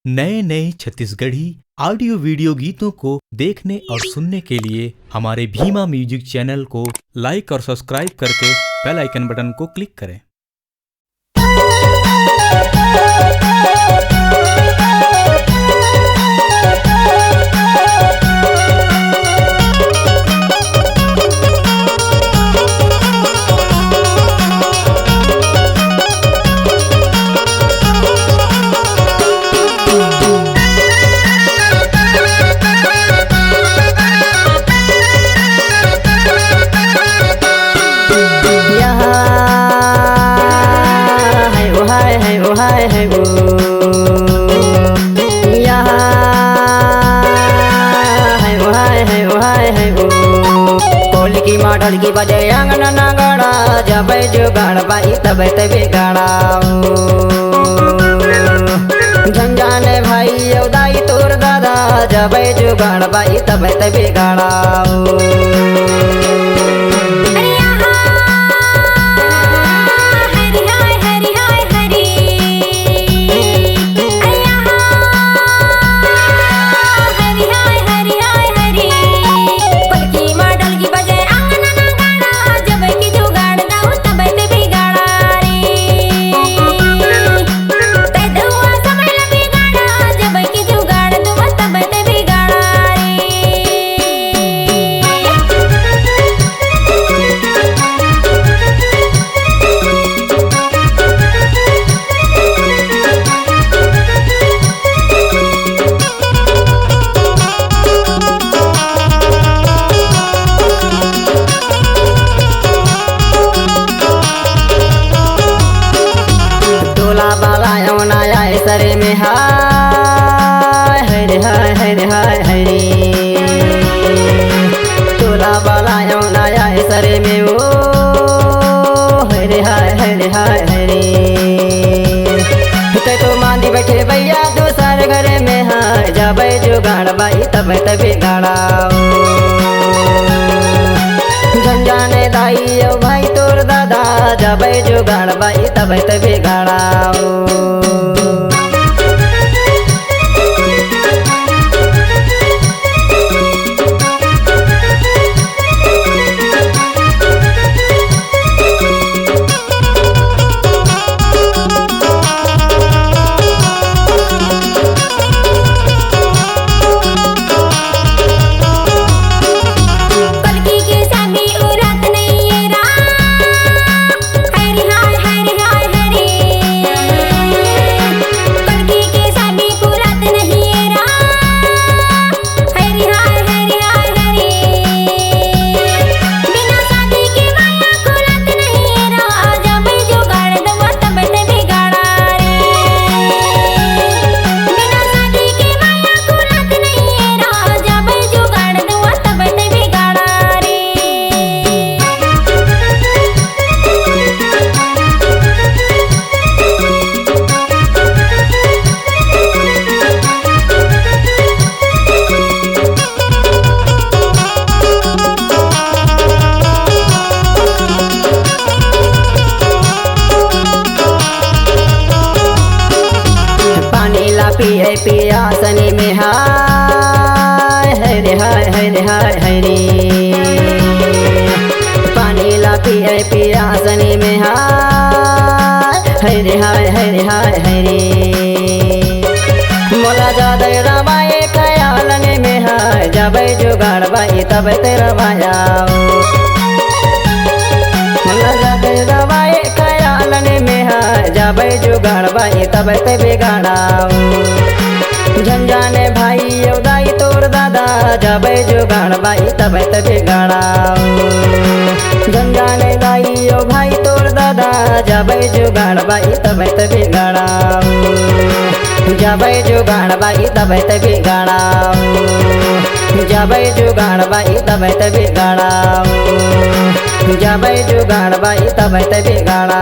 नए नए Chhattisgarhi audio video गीतों को देखने और सुनने के लिए हमारे भीमा म्यूजिक चैनल को लाइक और सब्सक्राइब करके बेल आइकन बटन को क्लिक करें। मॉडल की बजे अंगन नगड़ा जब जुगाड़ बाई तब तबे गाड़ा झंझाने भाई उदाई तोर दादा जब जुगाड़ बाई तब तबे गाड़ा सरे में हाय हरे हाय हरे हाय हरे तोला बाला नाया सरे में ओ हरे हाय हरे हाय हरे तो मांदी बैठे भैया दूसरे घरे में हाय जब जुगाड़ बाई तब तबे गाड़ा झंझाने दाई ओ भाई तोर दादा जब जुगाड़ बाई तब तबे गाड़ा पिए पियासनी में हाय हरे हाय हरे हाय हरे पानी ला पिए पियासनी में हाय हरे हाय हरे हाय हरे मोला ज्यादा रवाए खयालने में हाय जब जुगाड़ बाई तब तेरा भाया मोला ज्यादा रवाए खयालने में हाय जब जुगाड़ बाई तब तबे गाड़ा झंझाने भाई उदाई तोर दादा जब जुगाड़ बाई तब तबे गाड़ा झंझाने दाई ओ भाई तोर दादा जब जुगाड़ बाई तब तबे गाड़ा जब जुगाड़ बाई तब तबे गाड़ा जब जुगाड़ बाई तब तबे गाड़ा जब जुगाड़ बाई तब तबे गाड़ा।